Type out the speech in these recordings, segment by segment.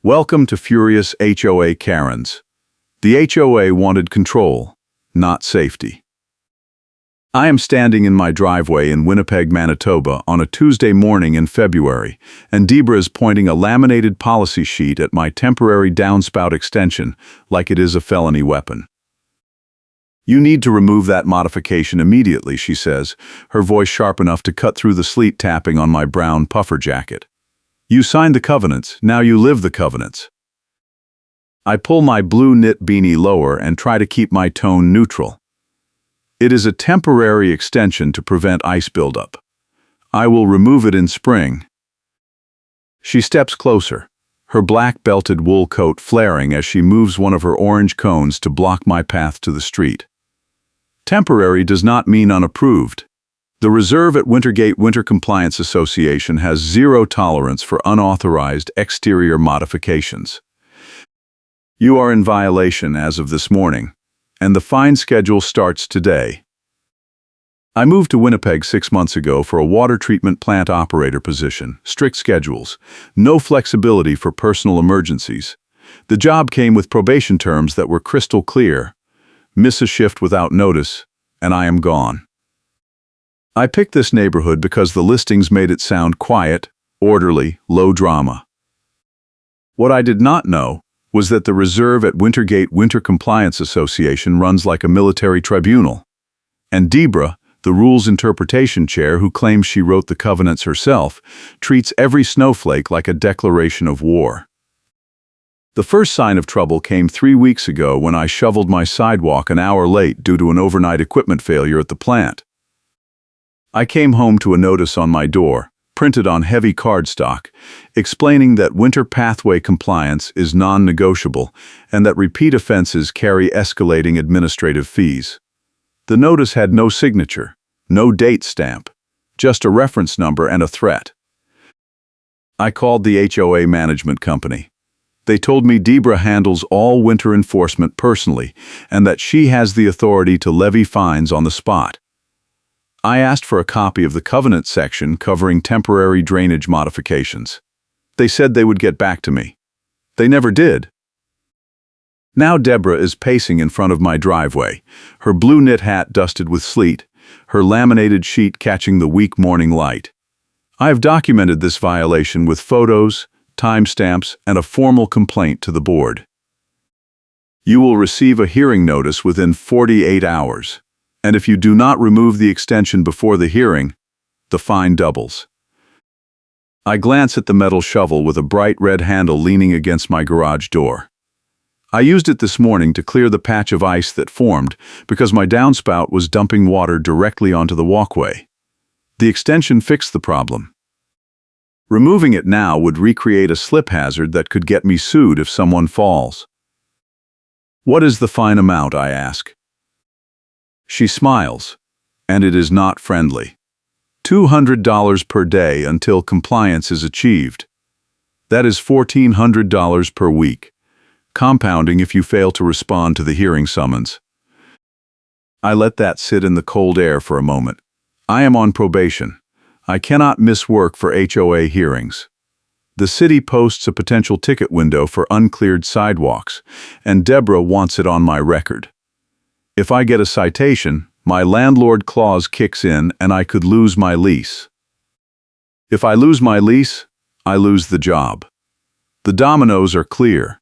Welcome to Furious HOA Karens. The HOA wanted control, not safety. I am standing in my driveway in Winnipeg, Manitoba on a Tuesday morning in February, and Debra is pointing a laminated policy sheet at my temporary downspout extension like it is a felony weapon. "You need to remove that modification immediately," she says, her voice sharp enough to cut through the sleet tapping on my brown puffer jacket. "You signed the covenants, now you live the covenants." I pull my blue knit beanie lower and try to keep my tone neutral. It is a temporary extension to prevent ice buildup. I will remove it in spring. She steps closer, her black belted wool coat flaring as she moves one of her orange cones to block my path to the street. Temporary does not mean unapproved. The reserve at Wintergate Winter Compliance Association has zero tolerance for unauthorized exterior modifications. You are in violation as of this morning, and the fine schedule starts today. I moved to Winnipeg 6 months ago for a water treatment plant operator position, strict schedules, no flexibility for personal emergencies. The job came with probation terms that were crystal clear. Miss a shift without notice, and I am gone. I picked this neighborhood because the listings made it sound quiet, orderly, low drama. What I did not know was that the reserve at Wintergate Winter Compliance Association runs like a military tribunal. And Debra, the rules interpretation chair who claims she wrote the covenants herself, treats every snowflake like a declaration of war. The first sign of trouble came 3 weeks ago when I shoveled my sidewalk an hour late due to an overnight equipment failure at the plant. I came home to a notice on my door, printed on heavy cardstock, explaining that winter pathway compliance is non-negotiable and that repeat offenses carry escalating administrative fees. The notice had no signature, no date stamp, just a reference number and a threat. I called the HOA management company. They told me Debra handles all winter enforcement personally and that she has the authority to levy fines on the spot. I asked for a copy of the covenant section covering temporary drainage modifications. They said they would get back to me. They never did. Now Debra is pacing in front of my driveway, her blue knit hat dusted with sleet, her laminated sheet catching the weak morning light. I have documented this violation with photos, timestamps, and a formal complaint to the board. You will receive a hearing notice within 48 hours. And if you do not remove the extension before the hearing, the fine doubles. I glance at the metal shovel with a bright red handle leaning against my garage door. I used it this morning to clear the patch of ice that formed because my downspout was dumping water directly onto the walkway. The extension fixed the problem. Removing it now would recreate a slip hazard that could get me sued if someone falls. "What is the fine amount?" I ask. She smiles, and it is not friendly. $200 per day until compliance is achieved. That is $1,400 per week, compounding if you fail to respond to the hearing summons. I let that sit in the cold air for a moment. I am on probation. I cannot miss work for HOA hearings. The city posts a potential ticket window for uncleared sidewalks, and Debra wants it on my record. If I get a citation, my landlord clause kicks in and I could lose my lease. If I lose my lease, I lose the job. The dominoes are clear.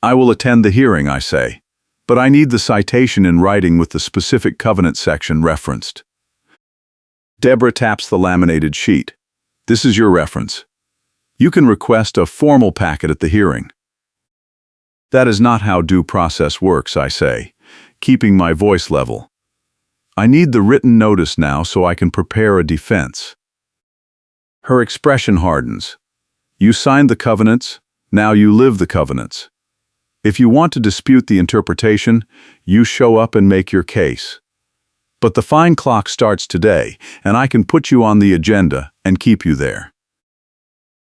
I will attend the hearing, I say, but I need the citation in writing with the specific covenant section referenced. Debra taps the laminated sheet. "This is your reference. You can request a formal packet at the hearing." "That is not how due process works," I say, keeping my voice level. "I need the written notice now so I can prepare a defense." Her expression hardens. "You signed the covenants, now you live the covenants. If you want to dispute the interpretation, you show up and make your case. But the fine clock starts today, and I can put you on the agenda and keep you there."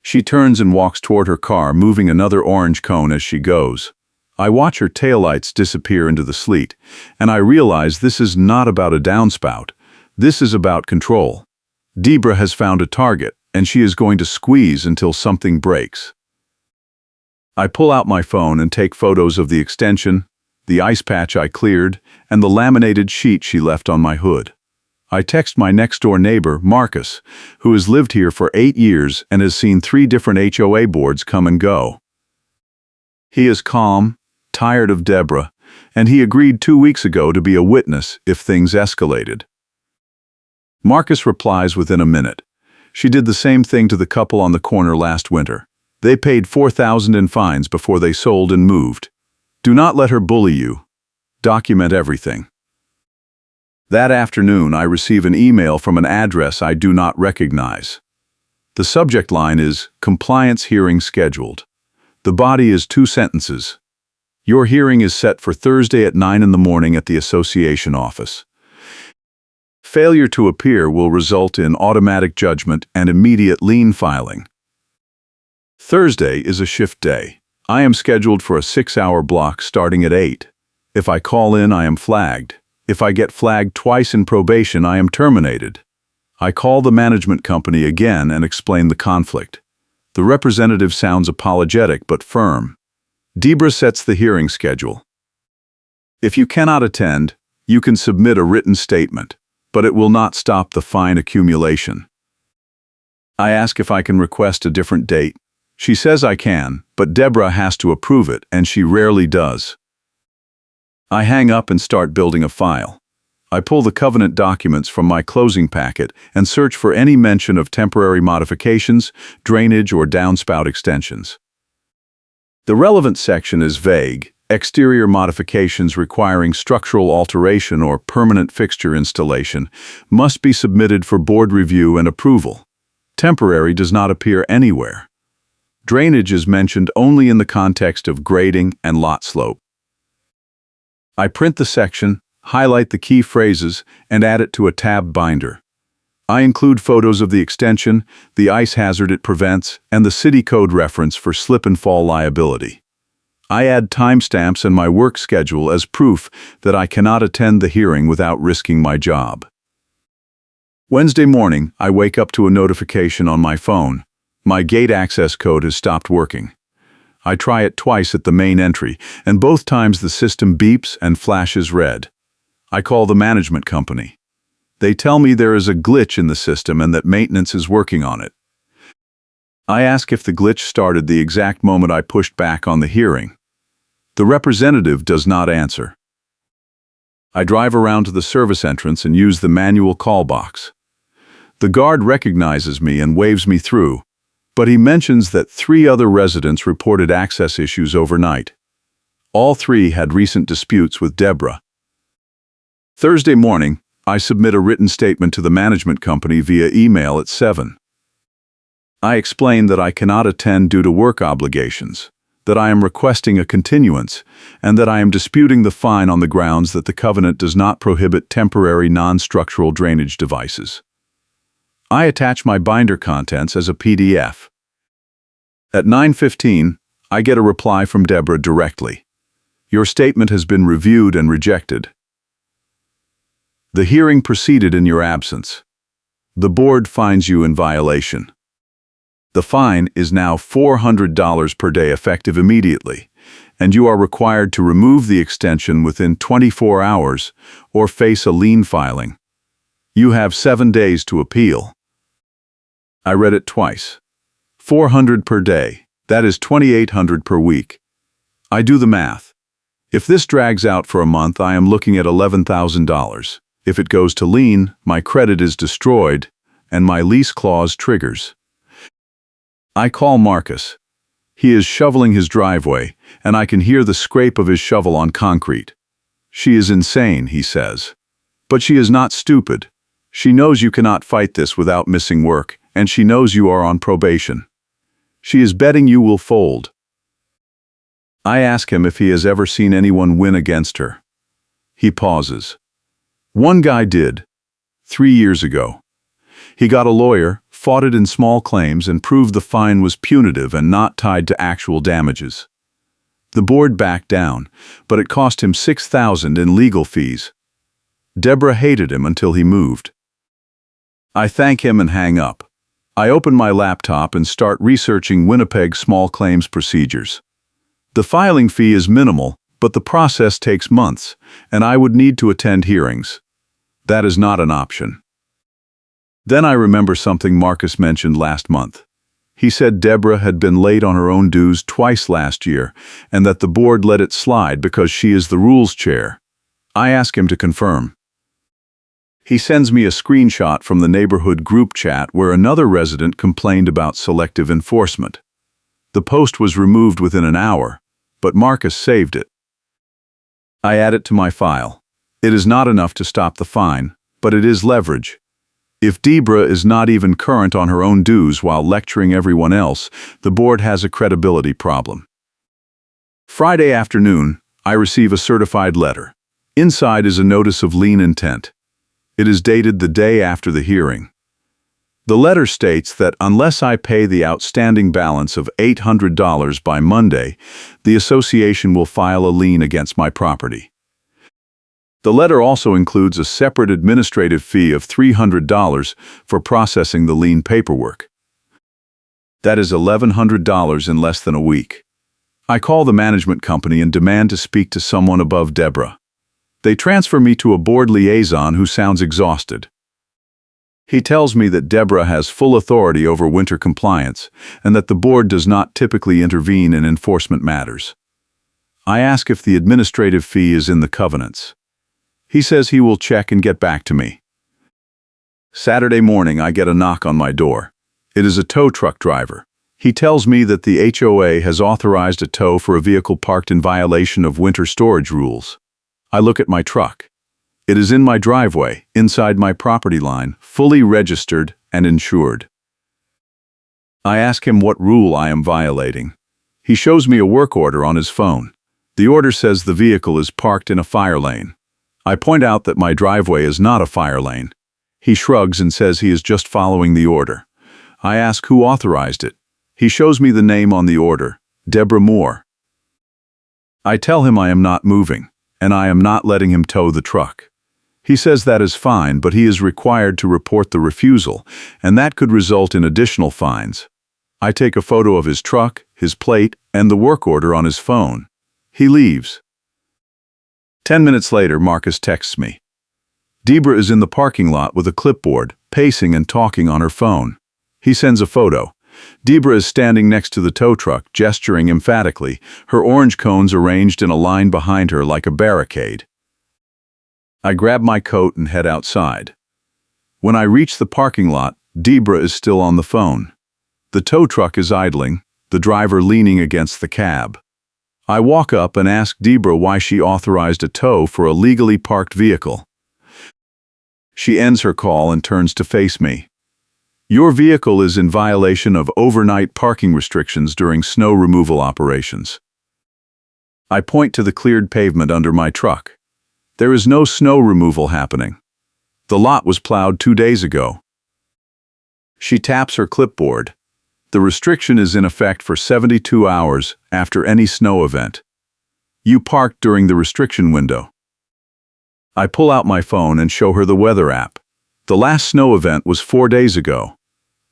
She turns and walks toward her car, moving another orange cone as she goes. I watch her taillights disappear into the sleet, and I realize this is not about a downspout. This is about control. Debra has found a target, and she is going to squeeze until something breaks. I pull out my phone and take photos of the extension, the ice patch I cleared, and the laminated sheet she left on my hood. I text my next-door neighbor, Marcus, who has lived here for 8 years and has seen 3 different HOA boards come and go. He is calm, tired of Deborah, and he agreed 2 weeks ago to be a witness if things escalated. Marcus replies within a minute. She did the same thing to the couple on the corner last winter. They paid $4,000 in fines before they sold and moved. Do not let her bully you. Document everything. That afternoon, I receive an email from an address I do not recognize. The subject line is, "Compliance hearing scheduled." The body is 2 sentences. Your hearing is set for Thursday at 9 in the morning at the association office. Failure to appear will result in automatic judgment and immediate lien filing. Thursday is a shift day. I am scheduled for a 6-hour block starting at 8. If I call in, I am flagged. If I get flagged twice in probation, I am terminated. I call the management company again and explain the conflict. The representative sounds apologetic but firm. Deborah sets the hearing schedule. If you cannot attend, you can submit a written statement, but it will not stop the fine accumulation. I ask if I can request a different date. She says I can, but Deborah has to approve it, and she rarely does. I hang up and start building a file. I pull the covenant documents from my closing packet and search for any mention of temporary modifications, drainage, or downspout extensions. The relevant section is vague: exterior modifications requiring structural alteration or permanent fixture installation must be submitted for board review and approval. Temporary does not appear anywhere. Drainage is mentioned only in the context of grading and lot slope. I print the section, highlight the key phrases, and add it to a tab binder. I include photos of the extension, the ice hazard it prevents, and the city code reference for slip and fall liability. I add timestamps and my work schedule as proof that I cannot attend the hearing without risking my job. Wednesday morning, I wake up to a notification on my phone. My gate access code has stopped working. I try it twice at the main entry, and both times the system beeps and flashes red. I call the management company. They tell me there is a glitch in the system and that maintenance is working on it. I ask if the glitch started the exact moment I pushed back on the hearing. The representative does not answer. I drive around to the service entrance and use the manual call box. The guard recognizes me and waves me through, but he mentions that 3 other residents reported access issues overnight. All 3 had recent disputes with Deborah. Thursday morning, I submit a written statement to the management company via email at 7. I explain that I cannot attend due to work obligations, that I am requesting a continuance, and that I am disputing the fine on the grounds that the covenant does not prohibit temporary non-structural drainage devices. I attach my binder contents as a PDF. At 9:15, I get a reply from Deborah directly. Your statement has been reviewed and rejected. The hearing proceeded in your absence. The board finds you in violation. The fine is now $400 per day effective immediately, and you are required to remove the extension within 24 hours or face a lien filing. You have 7 days to appeal. I read it twice. $400 per day, that is $2,800 per week. I do the math. If this drags out for a month, I am looking at $11,000. If it goes to lien, my credit is destroyed, and my lease clause triggers. I call Marcus. He is shoveling his driveway, and I can hear the scrape of his shovel on concrete. She is insane, he says. But she is not stupid. She knows you cannot fight this without missing work, and she knows you are on probation. She is betting you will fold. I ask him if he has ever seen anyone win against her. He pauses. One guy did, 3 years ago. He got a lawyer, fought it in small claims, and proved the fine was punitive and not tied to actual damages. The board backed down, but it cost him $6,000 in legal fees. Deborah hated him until he moved. I thank him and hang up. I open my laptop and start researching Winnipeg small claims procedures. The filing fee is minimal, but the process takes months, and I would need to attend hearings. That is not an option. Then I remember something Marcus mentioned last month. He said Deborah had been late on her own dues twice last year, and that the board let it slide because she is the rules chair. I ask him to confirm. He sends me a screenshot from the neighborhood group chat where another resident complained about selective enforcement. The post was removed within an hour, but Marcus saved it. I add it to my file. It is not enough to stop the fine, but it is leverage. If Deborah is not even current on her own dues while lecturing everyone else, the board has a credibility problem. Friday afternoon, I receive a certified letter. Inside is a notice of lien intent. It is dated the day after the hearing. The letter states that unless I pay the outstanding balance of $800 by Monday, the association will file a lien against my property. The letter also includes a separate administrative fee of $300 for processing the lien paperwork. That is $1,100 in less than a week. I call the management company and demand to speak to someone above Deborah. They transfer me to a board liaison who sounds exhausted. He tells me that Deborah has full authority over winter compliance and that the board does not typically intervene in enforcement matters. I ask if the administrative fee is in the covenants. He says he will check and get back to me. Saturday morning, I get a knock on my door. It is a tow truck driver. He tells me that the HOA has authorized a tow for a vehicle parked in violation of winter storage rules. I look at my truck. It is in my driveway, inside my property line, fully registered and insured. I ask him what rule I am violating. He shows me a work order on his phone. The order says the vehicle is parked in a fire lane. I point out that my driveway is not a fire lane. He shrugs and says he is just following the order. I ask who authorized it. He shows me the name on the order, Deborah Moore. I tell him I am not moving, and I am not letting him tow the truck. He says that is fine, but he is required to report the refusal, and that could result in additional fines. I take a photo of his truck, his plate, and the work order on his phone. He leaves. 10 minutes later, Marcus texts me. Deborah is in the parking lot with a clipboard, pacing and talking on her phone. He sends a photo. Deborah is standing next to the tow truck, gesturing emphatically, her orange cones arranged in a line behind her like a barricade. I grab my coat and head outside. When I reach the parking lot, Deborah is still on the phone. The tow truck is idling, the driver leaning against the cab. I walk up and ask Deborah why she authorized a tow for a legally parked vehicle. She ends her call and turns to face me. Your vehicle is in violation of overnight parking restrictions during snow removal operations. I point to the cleared pavement under my truck. There is no snow removal happening. The lot was plowed 2 days ago. She taps her clipboard. The restriction is in effect for 72 hours after any snow event. You parked during the restriction window. I pull out my phone and show her the weather app. The last snow event was 4 days ago.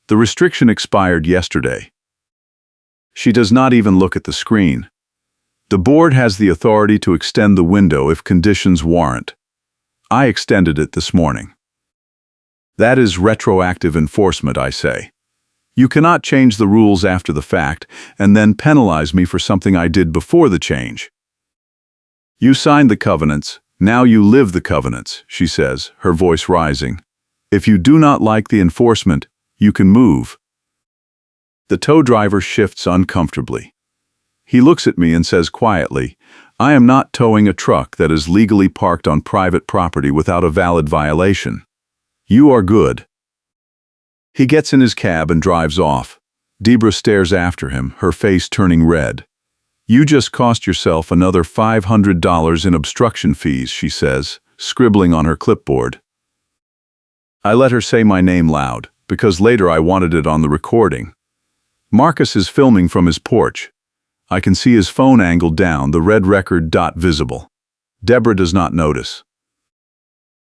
The restriction expired yesterday. She does not even look at the screen. The board has the authority to extend the window if conditions warrant. I extended it this morning. That is retroactive enforcement, I say. You cannot change the rules after the fact and then penalize me for something I did before the change. You signed the covenants, now you live the covenants, she says, her voice rising. If you do not like the enforcement, you can move. The tow driver shifts uncomfortably. He looks at me and says quietly, I am not towing a truck that is legally parked on private property without a valid violation. You are good. He gets in his cab and drives off. Deborah stares after him, her face turning red. You just cost yourself another $500 in obstruction fees, she says, scribbling on her clipboard. I let her say my name loud, because later I wanted it on the recording. Marcus is filming from his porch. I can see his phone angled down, the red record dot visible. Deborah does not notice.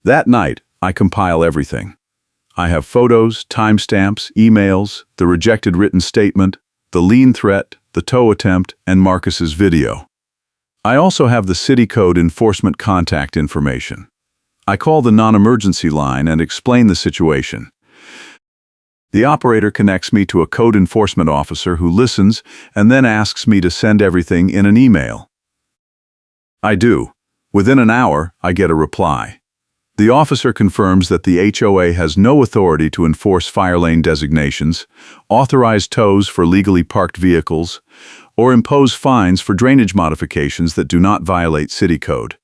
That night, I compile everything. I have photos, timestamps, emails, the rejected written statement, the lien threat, the the tow attempt, and Marcus's video. I also have the city code enforcement contact information. I call the non-emergency line and explain the situation. The operator connects me to a code enforcement officer who listens and then asks me to send everything in an email. I do. Within an hour, I get a reply. The officer confirms that the HOA has no authority to enforce fire lane designations, authorize tows for legally parked vehicles, or impose fines for drainage modifications that do not violate city code.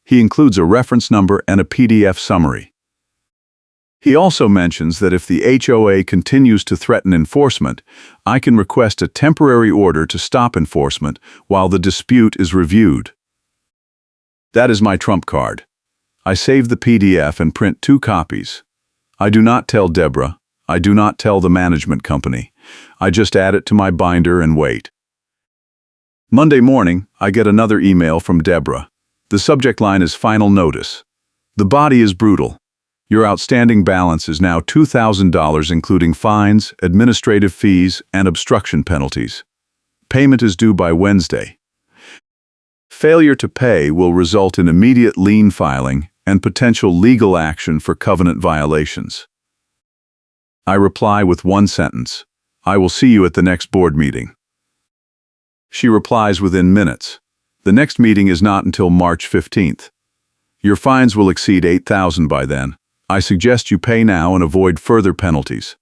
He includes a reference number and a PDF summary. He also mentions that if the HOA continues to threaten enforcement, I can request a temporary order to stop enforcement while the dispute is reviewed. That is my trump card. I save the PDF and print 2 copies. I do not tell Deborah. I do not tell the management company. I just add it to my binder and wait. Monday morning, I get another email from Deborah. The subject line is final notice. The body is brutal. Your outstanding balance is now $2,000 including fines, administrative fees, and obstruction penalties. Payment is due by Wednesday. Failure to pay will result in immediate lien filing and potential legal action for covenant violations. I reply with 1 sentence. I will see you at the next board meeting. She replies within minutes. The next meeting is not until March 15th. Your fines will exceed $8,000 by then. I suggest you pay now and avoid further penalties.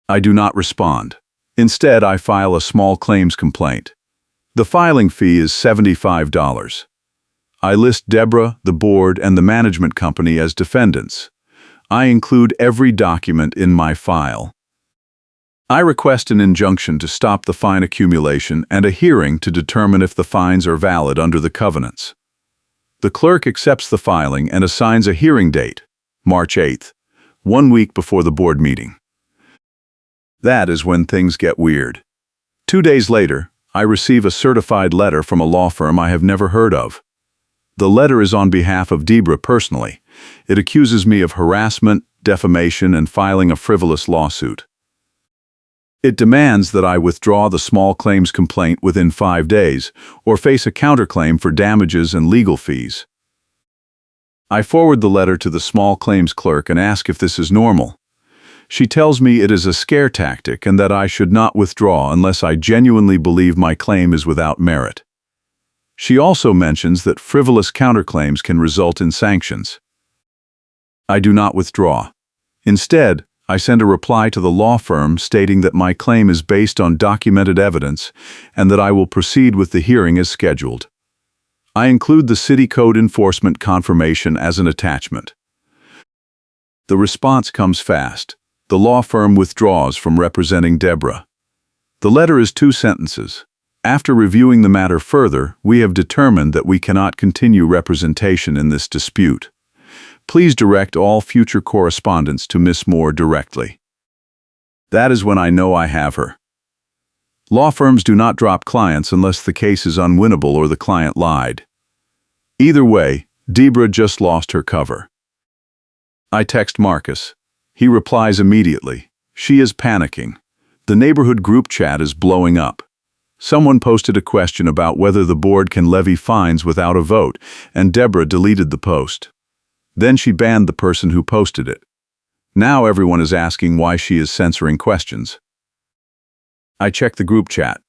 I do not respond. Instead, I file a small claims complaint. The filing fee is $75. I list Deborah, the board, and the management company as defendants. I include every document in my file. I request an injunction to stop the fine accumulation and a hearing to determine if the fines are valid under the covenants. The clerk accepts the filing and assigns a hearing date, March 8th, 1 week before the board meeting. That is when things get weird. 2 days later, I receive a certified letter from a law firm I have never heard of. The letter is on behalf of Deborah personally. It accuses me of harassment, defamation, and filing a frivolous lawsuit. It demands that I withdraw the small claims complaint within 5 days or face a counterclaim for damages and legal fees. I forward the letter to the small claims clerk and ask if this is normal. She tells me it is a scare tactic and that I should not withdraw unless I genuinely believe my claim is without merit. She also mentions that frivolous counterclaims can result in sanctions. I do not withdraw. Instead, I send a reply to the law firm stating that my claim is based on documented evidence and that I will proceed with the hearing as scheduled. I include the city code enforcement confirmation as an attachment. The response comes fast. The law firm withdraws from representing Deborah. The letter is 2 sentences. After reviewing the matter further, we have determined that we cannot continue representation in this dispute. Please direct all future correspondence to Miss Moore directly. That is when I know I have her. Law firms do not drop clients unless the case is unwinnable or the client lied. Either way, Deborah just lost her cover. I text Marcus. He replies immediately. She is panicking. The neighborhood group chat is blowing up. Someone posted a question about whether the board can levy fines without a vote, and Deborah deleted the post. Then she banned the person who posted it. Now everyone is asking why she is censoring questions. I check the group chat.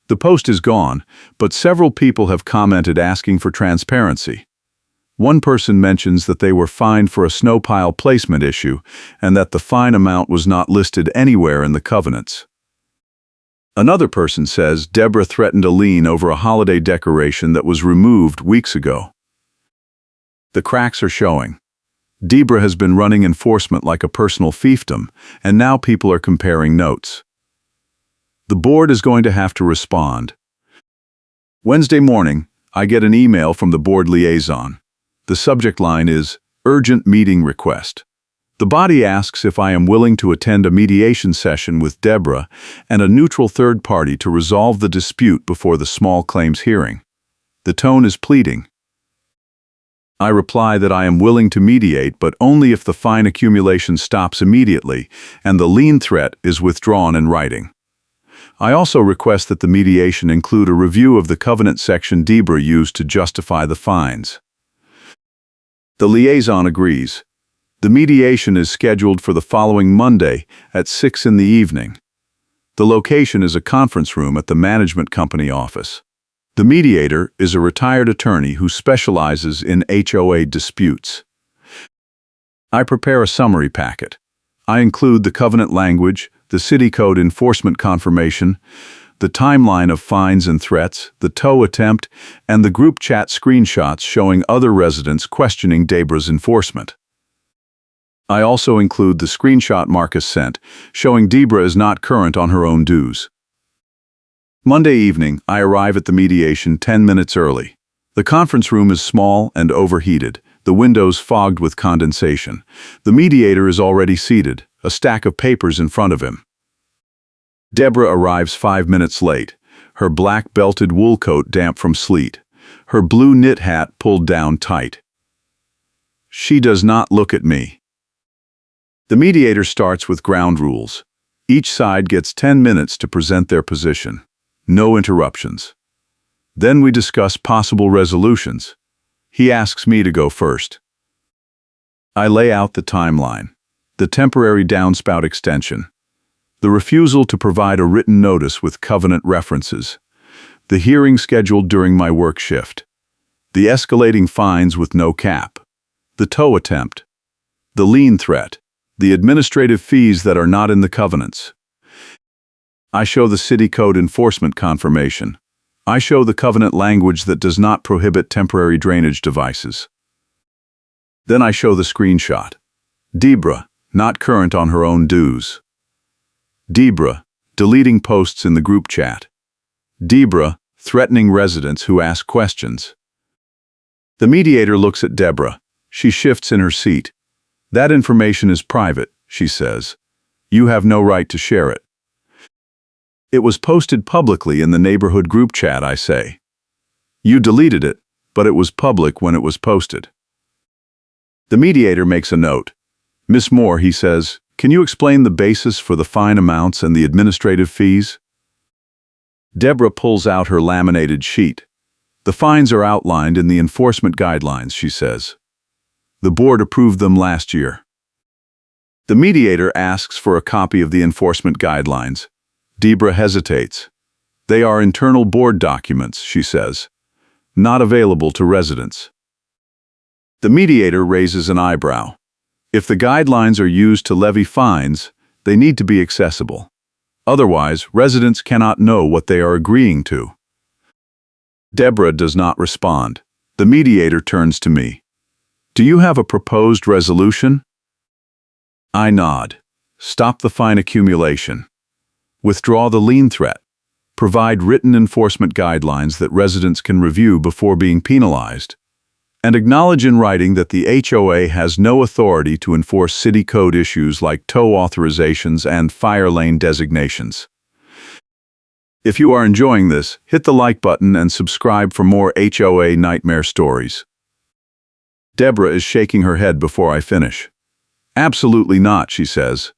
The post is gone, but several people have commented asking for transparency. One person mentions that they were fined for a snow pile placement issue and that the fine amount was not listed anywhere in the covenants. Another person says Deborah threatened a lien over a holiday decoration that was removed weeks ago. The cracks are showing. Deborah has been running enforcement like a personal fiefdom, and now people are comparing notes. The board is going to have to respond. Wednesday morning, I get an email from the board liaison. The subject line is, Urgent Meeting Request. The body asks if I am willing to attend a mediation session with Deborah and a neutral third party to resolve the dispute before the small claims hearing. The tone is pleading. I reply that I am willing to mediate, but only if the fine accumulation stops immediately and the lien threat is withdrawn in writing. I also request that the mediation include a review of the covenant section Debra used to justify the fines. The liaison agrees. The mediation is scheduled for the following Monday at 6 in the evening. The location is a conference room at the management company office. The mediator is a retired attorney who specializes in HOA disputes. I prepare a summary packet. I include the covenant language, the city code enforcement confirmation, the timeline of fines and threats, the tow attempt, and the group chat screenshots showing other residents questioning Debra's enforcement. I also include the screenshot Marcus sent, showing Debra is not current on her own dues. Monday evening, I arrive at the mediation 10 minutes early. The conference room is small and overheated, the windows fogged with condensation. The mediator is already seated, a stack of papers in front of him. Debra arrives 5 minutes late, her black belted wool coat damp from sleet, her blue knit hat pulled down tight. She does not look at me. The mediator starts with ground rules. Each side gets 10 minutes to present their position. No interruptions. Then we discuss possible resolutions. He asks me to go first. I lay out the timeline, the temporary downspout extension, the refusal to provide a written notice with covenant references, the hearing scheduled during my work shift, the escalating fines with no cap, the tow attempt, the lien threat, the administrative fees that are not in the covenants. I show the city code enforcement confirmation. I show the covenant language that does not prohibit temporary drainage devices. Then I show the screenshot. Debra, not current on her own dues. Debra, deleting posts in the group chat. Debra, threatening residents who ask questions. The mediator looks at Debra. She shifts in her seat. That information is private, she says. You have no right to share it. It was posted publicly in the neighborhood group chat, I say. You deleted it, but it was public when it was posted. The mediator makes a note. Miss Moore, he says, can you explain the basis for the fine amounts and the administrative fees? Debra pulls out her laminated sheet. The fines are outlined in the enforcement guidelines, she says. The board approved them last year. The mediator asks for a copy of the enforcement guidelines. Debra hesitates. They are internal board documents, she says, not available to residents. The mediator raises an eyebrow. If the guidelines are used to levy fines, they need to be accessible. Otherwise, residents cannot know what they are agreeing to. Debra does not respond. The mediator turns to me. Do you have a proposed resolution? I nod. Stop the fine accumulation. Withdraw the lien threat. Provide written enforcement guidelines that residents can review before being penalized. And acknowledge in writing that the HOA has no authority to enforce city code issues like tow authorizations and fire lane designations. If you are enjoying this, hit the like button and subscribe for more HOA nightmare stories. Debra is shaking her head before I finish. Absolutely not, she says.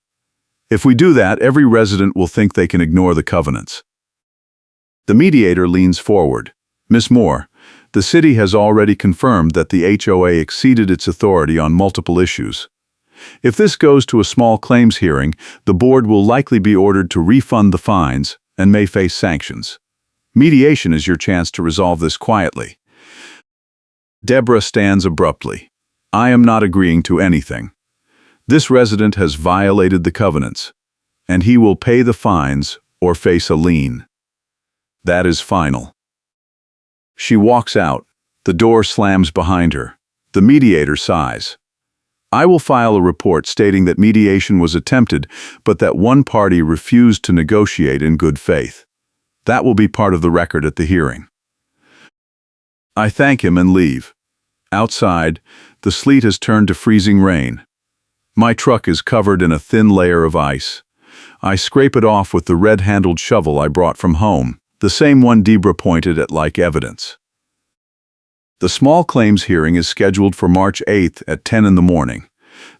If we do that, every resident will think they can ignore the covenants. The mediator leans forward. Miss Moore, the city has already confirmed that the HOA exceeded its authority on multiple issues. If this goes to a small claims hearing, the board will likely be ordered to refund the fines and may face sanctions. Mediation is your chance to resolve this quietly. Debra stands abruptly. I am not agreeing to anything. This resident has violated the covenants, and he will pay the fines or face a lien. That is final. She walks out. The door slams behind her. The mediator sighs. I will file a report stating that mediation was attempted, but that one party refused to negotiate in good faith. That will be part of the record at the hearing. I thank him and leave. Outside, the sleet has turned to freezing rain. My truck is covered in a thin layer of ice. I scrape it off with the red-handled shovel I brought from home, the same one Debra pointed at like evidence. The small claims hearing is scheduled for March 8th at 10 in the morning.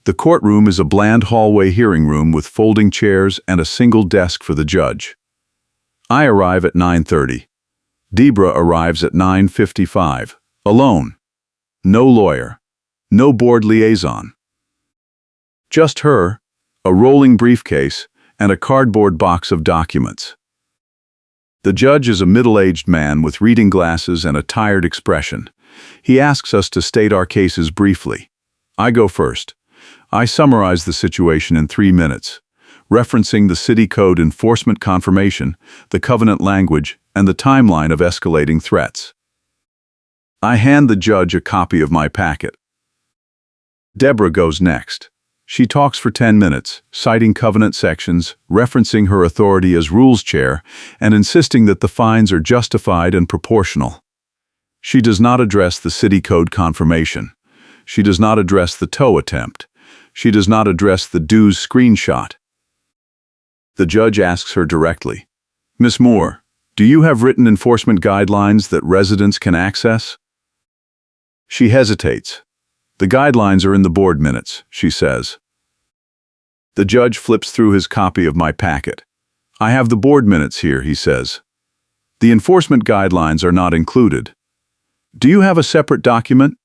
The courtroom is a bland hallway hearing room with folding chairs and a single desk for the judge. I arrive at 9:30. Debra arrives at 9:55, alone. No lawyer. No board liaison. Just her, a rolling briefcase, and a cardboard box of documents. The judge is a middle-aged man with reading glasses and a tired expression. He asks us to state our cases briefly. I go first. I summarize the situation in 3 minutes, referencing the city code enforcement confirmation, the covenant language, and the timeline of escalating threats. I hand the judge a copy of my packet. Debra goes next. She talks for 10 minutes, citing covenant sections, referencing her authority as rules chair, and insisting that the fines are justified and proportional. She does not address the city code confirmation. She does not address the tow attempt. She does not address the dues screenshot. The judge asks her directly, "Miss Moore, do you have written enforcement guidelines that residents can access?" She hesitates. "The guidelines are in the board minutes," she says. The judge flips through his copy of my packet. "I have the board minutes here," he says. "The enforcement guidelines are not included. Do you have a separate document?"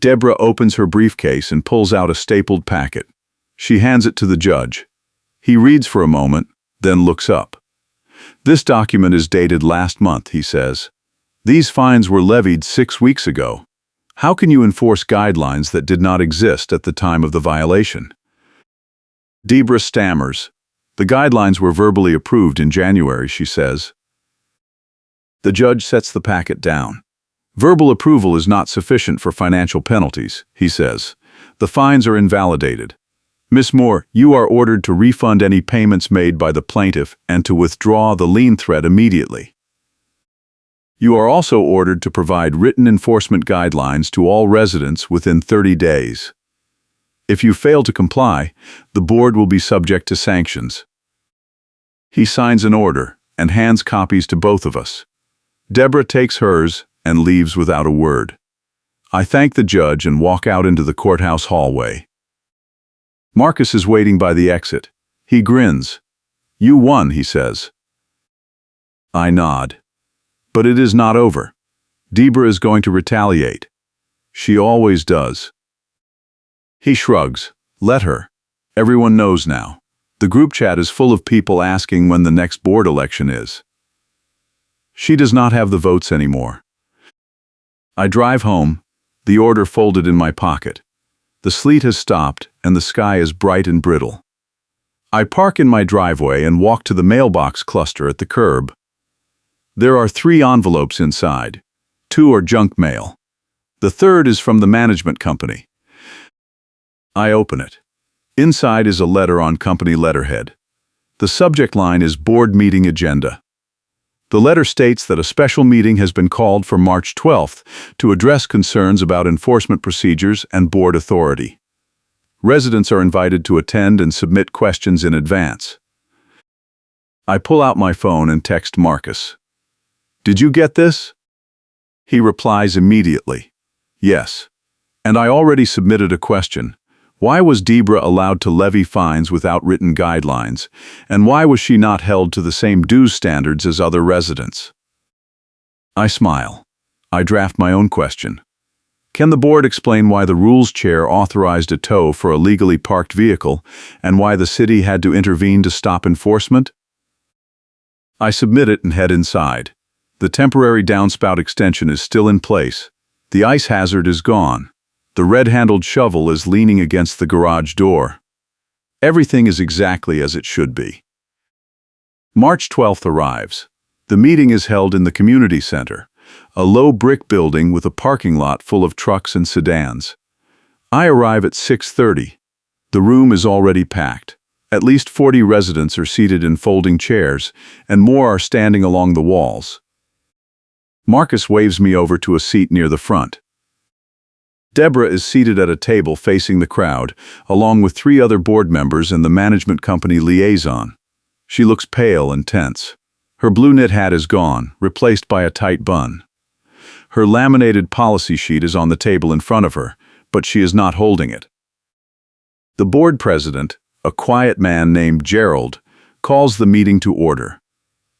Debra opens her briefcase and pulls out a stapled packet. She hands it to the judge. He reads for a moment, then looks up. "This document is dated last month," he says. "These fines were levied 6 weeks ago. How can you enforce guidelines that did not exist at the time of the violation?" Debra stammers. "The guidelines were verbally approved in January," she says. The judge sets the packet down. "Verbal approval is not sufficient for financial penalties," he says. "The fines are invalidated. Miss Moore, you are ordered to refund any payments made by the plaintiff and to withdraw the lien threat immediately. You are also ordered to provide written enforcement guidelines to all residents within 30 days. If you fail to comply, the board will be subject to sanctions." He signs an order and hands copies to both of us. Debra takes hers and leaves without a word. I thank the judge and walk out into the courthouse hallway. Marcus is waiting by the exit. He grins. "You won," he says. I nod. But it is not over. Debra is going to retaliate. She always does. He shrugs. Let her. Everyone knows now. The group chat is full of people asking when the next board election is. She does not have the votes anymore. I drive home, the order folded in my pocket. The sleet has stopped and the sky is bright and brittle. I park in my driveway and walk to the mailbox cluster at the curb. There are 3 envelopes inside. 2 are junk mail. The third is from the management company. I open it. Inside is a letter on company letterhead. The subject line is Board Meeting Agenda. The letter states that a special meeting has been called for March 12th to address concerns about enforcement procedures and board authority. Residents are invited to attend and submit questions in advance. I pull out my phone and text Marcus. "Did you get this?" He replies immediately. "Yes. And I already submitted a question. Why was Debra allowed to levy fines without written guidelines, and why was she not held to the same dues standards as other residents?" I smile. I draft my own question. Can the board explain why the rules chair authorized a tow for a legally parked vehicle, and why the city had to intervene to stop enforcement? I submit it and head inside. The temporary downspout extension is still in place. The ice hazard is gone. The red-handled shovel is leaning against the garage door. Everything is exactly as it should be. March 12th arrives. The meeting is held in the community center, a low brick building with a parking lot full of trucks and sedans. I arrive at 6:30. The room is already packed. At least 40 residents are seated in folding chairs, and more are standing along the walls. Marcus waves me over to a seat near the front. Debra is seated at a table facing the crowd, along with 3 other board members and the management company liaison. She looks pale and tense. Her blue knit hat is gone, replaced by a tight bun. Her laminated policy sheet is on the table in front of her, but she is not holding it. The board president, a quiet man named Gerald, calls the meeting to order.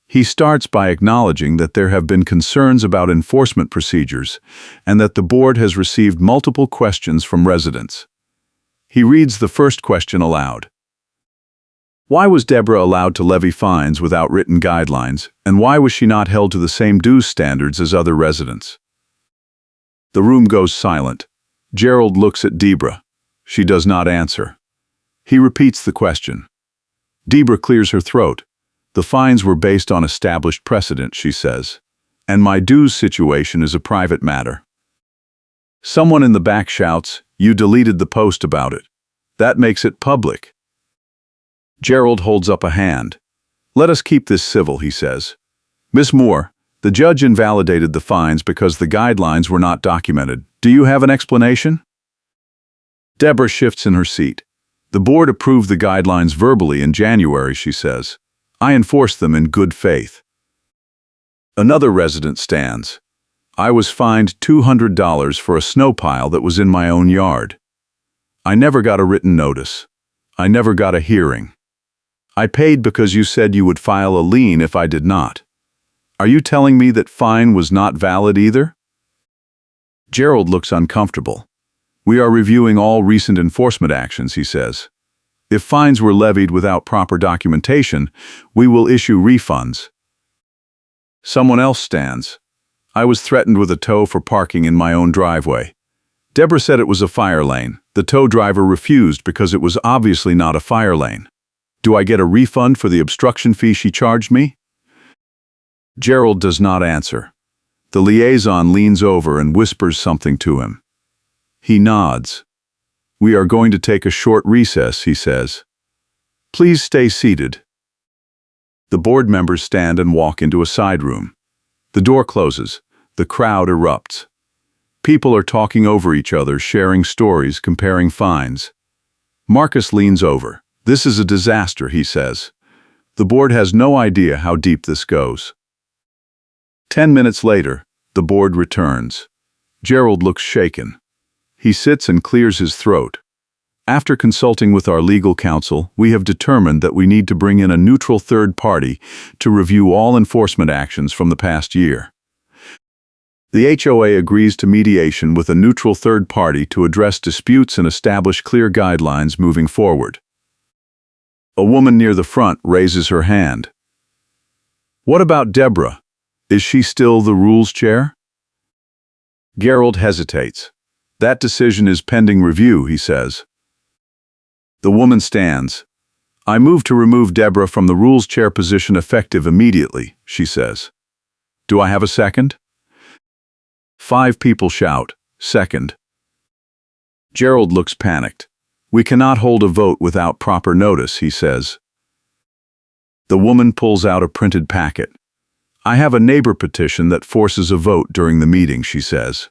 He starts by acknowledging that there have been concerns about enforcement procedures and that the board has received multiple questions from residents. He reads the first question aloud. Why was Deborah allowed to levy fines without written guidelines, and why was she not held to the same dues standards as other residents? The room goes silent. Gerald looks at Deborah. She does not answer. He repeats the question. Deborah clears her throat. The fines were based on established precedent, she says, and my dues situation is a private matter. Someone in the back shouts, "You deleted the post about it. That makes it public." Gerald holds up a hand. "Let us keep this civil," he says. "Miss Moore, the judge invalidated the fines because the guidelines were not documented. Do you have an explanation?" Deborah shifts in her seat. "The board approved the guidelines verbally in January," she says. "I enforced them in good faith." Another resident stands. "I was fined $200 for a snow pile that was in my own yard. I never got a written notice. I never got a hearing. I paid because you said you would file a lien if I did not. Are you telling me that fine was not valid either?" Gerald looks uncomfortable. "We are reviewing all recent enforcement actions," he says. "If fines were levied without proper documentation, we will issue refunds." Someone else stands. "I was threatened with a tow for parking in my own driveway. Deborah said it was a fire lane. The tow driver refused because it was obviously not a fire lane. Do I get a refund for the obstruction fee she charged me?" Gerald does not answer. The liaison leans over and whispers something to him. He nods. "We are going to take a short recess," he says. "Please stay seated." The board members stand and walk into a side room. The door closes. The crowd erupts. People are talking over each other, sharing stories, comparing fines. Marcus leans over. "This is a disaster," he says. "The board has no idea how deep this goes." 10 minutes later, the board returns. Gerald looks shaken. He sits and clears his throat. "After consulting with our legal counsel, we have determined that we need to bring in a neutral third party to review all enforcement actions from the past year." The HOA agrees to mediation with a neutral third party to address disputes and establish clear guidelines moving forward. A woman near the front raises her hand. "What about Deborah? Is she still the rules chair?" Gerald hesitates. "That decision is pending review," he says. The woman stands. "I move to remove Deborah from the rules chair position effective immediately," she says. "Do I have a second?" 5 people shout, "Second." Gerald looks panicked. "We cannot hold a vote without proper notice," he says. The woman pulls out a printed packet. "I have a neighbor petition that forces a vote during the meeting," she says.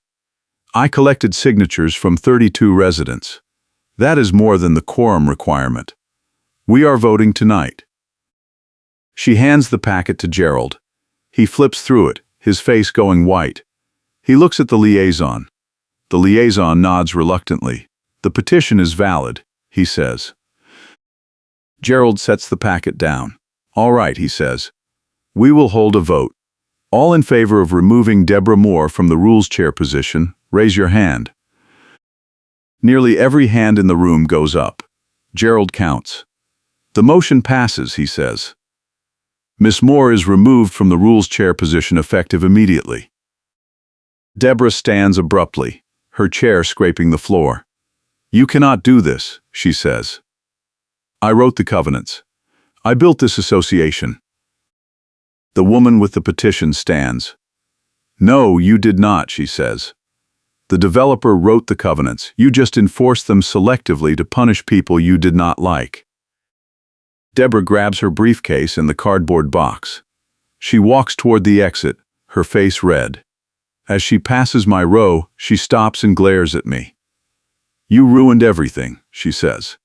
"I collected signatures from 32 residents. That is more than the quorum requirement. We are voting tonight." She hands the packet to Gerald. He flips through it, his face going white. He looks at the liaison. The liaison nods reluctantly. "The petition is valid," he says. Gerald sets the packet down. "All right," he says. "We will hold a vote. All in favor of removing Deborah Moore from the rules chair position, raise your hand." Nearly every hand in the room goes up. Gerald counts. "The motion passes," he says. "Miss Moore is removed from the rules chair position effective immediately." Deborah stands abruptly, her chair scraping the floor. "You cannot do this," she says. "I wrote the covenants. I built this association." The woman with the petition stands. "No, you did not," she says. "The developer wrote the covenants. You just enforced them selectively to punish people you did not like." Deborah grabs her briefcase and the cardboard box. She walks toward the exit, her face red. As she passes my row, she stops and glares at me. "You ruined everything," she says.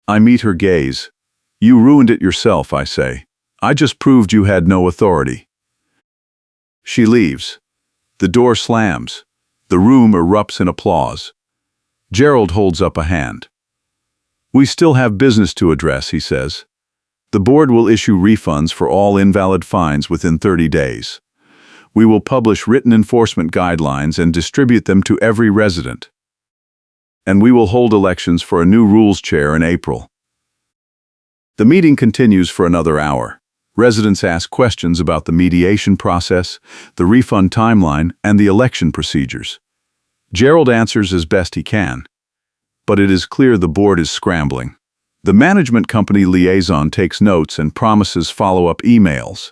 I meet her gaze. "You ruined it yourself," I say. "I just proved you had no authority." She leaves. The door slams. The room erupts in applause. Gerald holds up a hand. "We still have business to address," he says. The board will issue refunds for all invalid fines within 30 days. We will publish written enforcement guidelines and distribute them to every resident. And we will hold elections for a new rules chair in April. The meeting continues for another hour. Residents ask questions about the mediation process, the refund timeline, and the election procedures. Gerald answers as best he can. But it is clear the board is scrambling. The management company liaison takes notes and promises follow-up emails.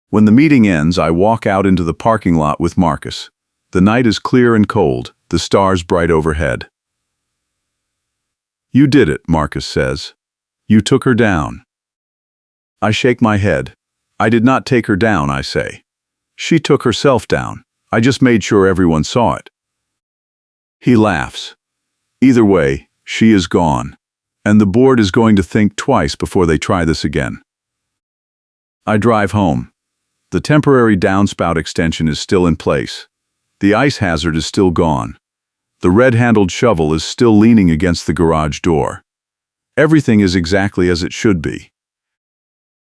When the meeting ends, I walk out into the parking lot with Marcus. The night is clear and cold, the stars bright overhead. "You did it," Marcus says. "You took her down." I shake my head. "I did not take her down," I say. "She took herself down. I just made sure everyone saw it." He laughs. "Either way, she is gone, and the board is going to think twice before they try this again." I drive home. The temporary downspout extension is still in place. The ice hazard is still gone. The red-handled shovel is still leaning against the garage door. Everything is exactly as it should be.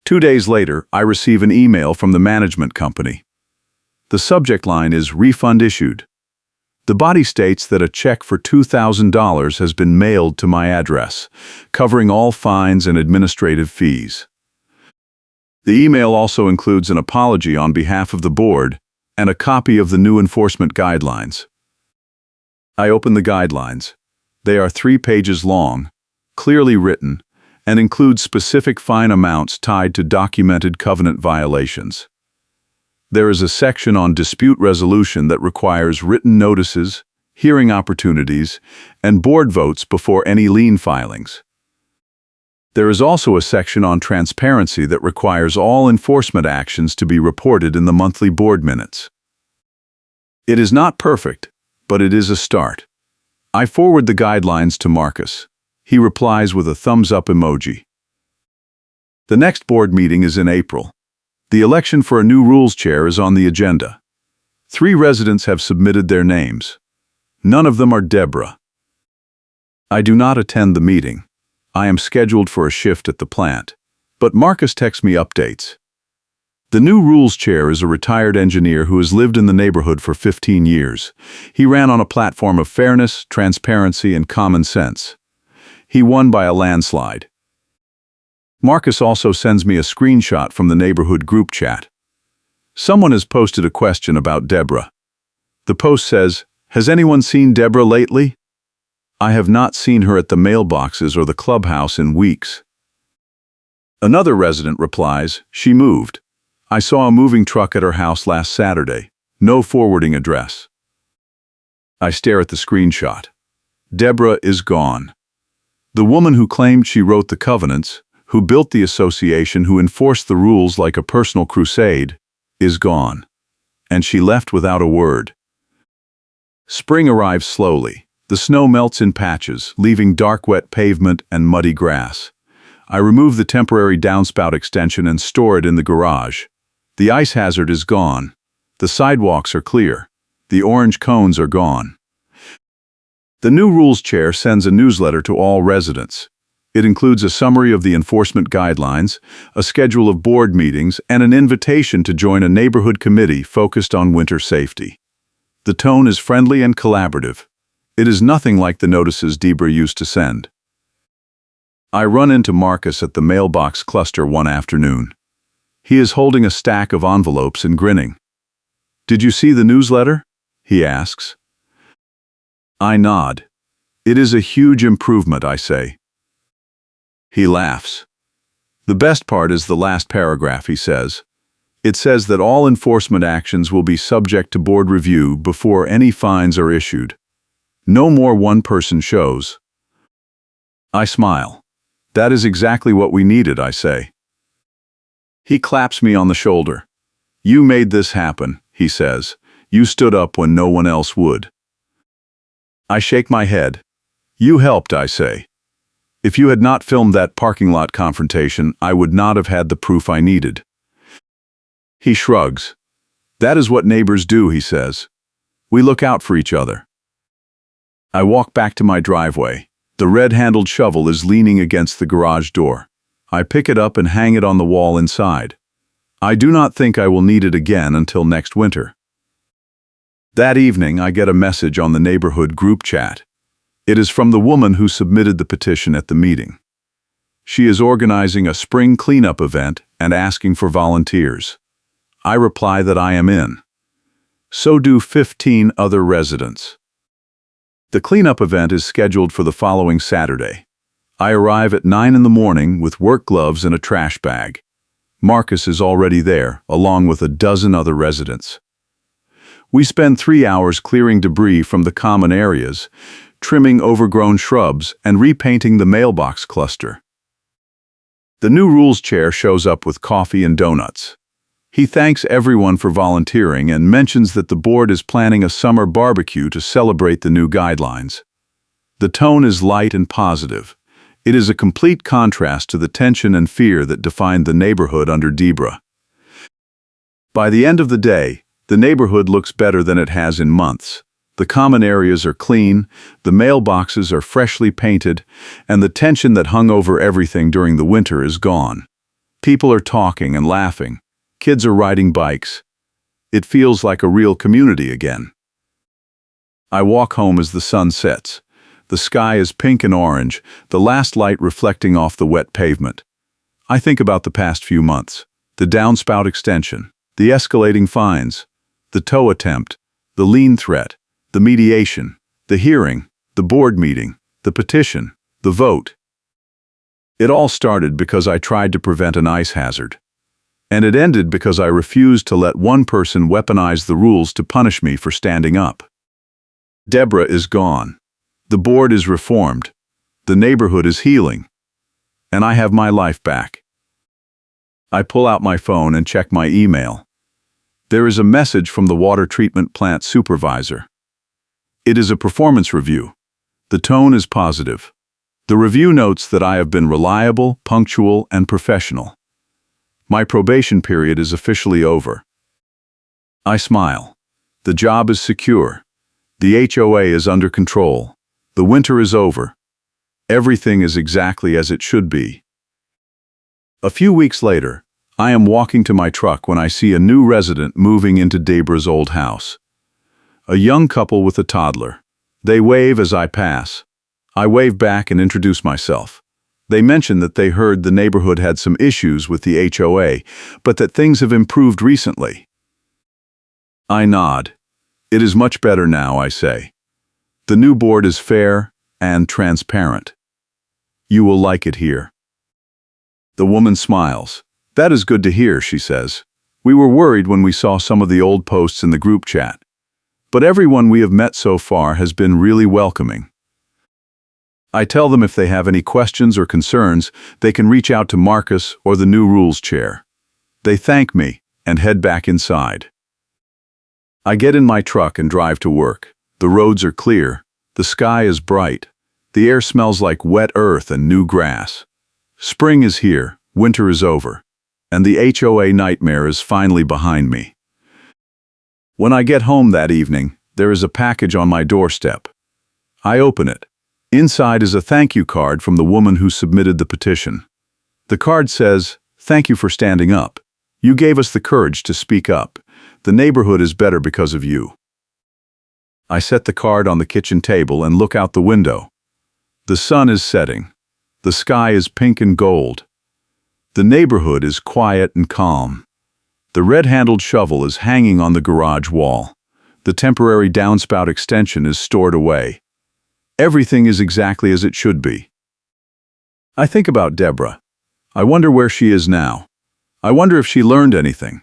2 days later, I receive an email from the management company. The subject line is "Refund issued." The body states that a check for $2,000 has been mailed to my address, covering all fines and administrative fees. The email also includes an apology on behalf of the board and a copy of the new enforcement guidelines. I open the guidelines. They are 3 pages long, clearly written, and include specific fine amounts tied to documented covenant violations. There is a section on dispute resolution that requires written notices, hearing opportunities, and board votes before any lien filings. There is also a section on transparency that requires all enforcement actions to be reported in the monthly board minutes. It is not perfect, but it is a start. I forward the guidelines to Marcus. He replies with a thumbs-up emoji. The next board meeting is in April. The election for a new rules chair is on the agenda. 3 residents have submitted their names. None of them are Deborah. I do not attend the meeting. I am scheduled for a shift at the plant, but Marcus texts me updates. The new rules chair is a retired engineer who has lived in the neighborhood for 15 years. He ran on a platform of fairness, transparency, and common sense. He won by a landslide. Marcus also sends me a screenshot from the neighborhood group chat. Someone has posted a question about Deborah. The post says, "Has anyone seen Deborah lately? I have not seen her at the mailboxes or the clubhouse in weeks." Another resident replies, "She moved. I saw a moving truck at her house last Saturday. No forwarding address." I stare at the screenshot. Deborah is gone. The woman who claimed she wrote the covenants, who built the association, who enforced the rules like a personal crusade, is gone. And she left without a word. Spring arrives slowly. The snow melts in patches, leaving dark wet pavement and muddy grass. I remove the temporary downspout extension and store it in the garage. The ice hazard is gone. The sidewalks are clear. The orange cones are gone. The new rules chair sends a newsletter to all residents. It includes a summary of the enforcement guidelines, a schedule of board meetings, and an invitation to join a neighborhood committee focused on winter safety. The tone is friendly and collaborative. It is nothing like the notices Deborah used to send. I run into Marcus at the mailbox cluster one afternoon. He is holding a stack of envelopes and grinning. "Did you see the newsletter?" he asks. I nod. "It is a huge improvement," I say. He laughs. "The best part is the last paragraph," he says. "It says that all enforcement actions will be subject to board review before any fines are issued. No more one-person shows." I smile. "That is exactly what we needed," I say. He claps me on the shoulder. "You made this happen," he says. "You stood up when no one else would." I shake my head. "You helped," I say. "If you had not filmed that parking lot confrontation, I would not have had the proof I needed." He shrugs. "That is what neighbors do," he says. "We look out for each other." I walk back to my driveway. The red-handled shovel is leaning against the garage door. I pick it up and hang it on the wall inside. I do not think I will need it again until next winter. That evening, I get a message on the neighborhood group chat. It is from the woman who submitted the petition at the meeting. She is organizing a spring cleanup event and asking for volunteers. I reply that I am in. So do 15 other residents. The cleanup event is scheduled for the following Saturday. I arrive at 9 in the morning with work gloves and a trash bag. Marcus is already there, along with a dozen other residents. We spend 3 hours clearing debris from the common areas, trimming overgrown shrubs, and repainting the mailbox cluster. The new rules chair shows up with coffee and donuts. He thanks everyone for volunteering and mentions that the board is planning a summer barbecue to celebrate the new guidelines. The tone is light and positive. It is a complete contrast to the tension and fear that defined the neighborhood under Debra. By the end of the day, the neighborhood looks better than it has in months. The common areas are clean, the mailboxes are freshly painted, and the tension that hung over everything during the winter is gone. People are talking and laughing. Kids are riding bikes. It feels like a real community again. I walk home as the sun sets. The sky is pink and orange, the last light reflecting off the wet pavement. I think about the past few months, the downspout extension, the escalating fines, the tow attempt, the lien threat, the mediation, the hearing, the board meeting, the petition, the vote. It all started because I tried to prevent an ice hazard. And it ended because I refused to let one person weaponize the rules to punish me for standing up. Debra is gone. The board is reformed. The neighborhood is healing. And I have my life back. I pull out my phone and check my email. There is a message from the water treatment plant supervisor. It is a performance review. The tone is positive. The review notes that I have been reliable, punctual, and professional. My probation period is officially over. I smile. The job is secure. The HOA is under control. The winter is over. Everything is exactly as it should be. A few weeks later, I am walking to my truck when I see a new resident moving into Debra's old house. A young couple with a toddler. They wave as I pass. I wave back and introduce myself. They mention that they heard the neighborhood had some issues with the HOA, but that things have improved recently. I nod. It is much better now, I say. The new board is fair and transparent. You will like it here. The woman smiles. That is good to hear, she says. We were worried when we saw some of the old posts in the group chat. But everyone we have met so far has been really welcoming. I tell them if they have any questions or concerns, they can reach out to Marcus or the new rules chair. They thank me and head back inside. I get in my truck and drive to work. The roads are clear. The sky is bright. The air smells like wet earth and new grass. Spring is here, winter is over, and the HOA nightmare is finally behind me. When I get home that evening, there is a package on my doorstep. I open it. Inside is a thank you card from the woman who submitted the petition. The card says, "Thank you for standing up. You gave us the courage to speak up. The neighborhood is better because of you." I set the card on the kitchen table and look out the window. The sun is setting. The sky is pink and gold. The neighborhood is quiet and calm. The red-handled shovel is hanging on the garage wall. The temporary downspout extension is stored away. Everything is exactly as it should be. I think about Debra. I wonder where she is now. I wonder if she learned anything.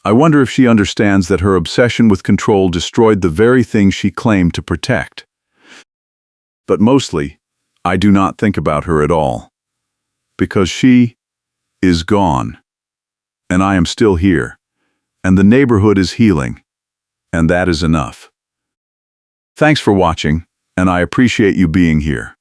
I wonder if she understands that her obsession with control destroyed the very thing she claimed to protect. But mostly, I do not think about her at all. Because she is gone. And I am still here. And the neighborhood is healing. And that is enough. Thanks for watching, and I appreciate you being here.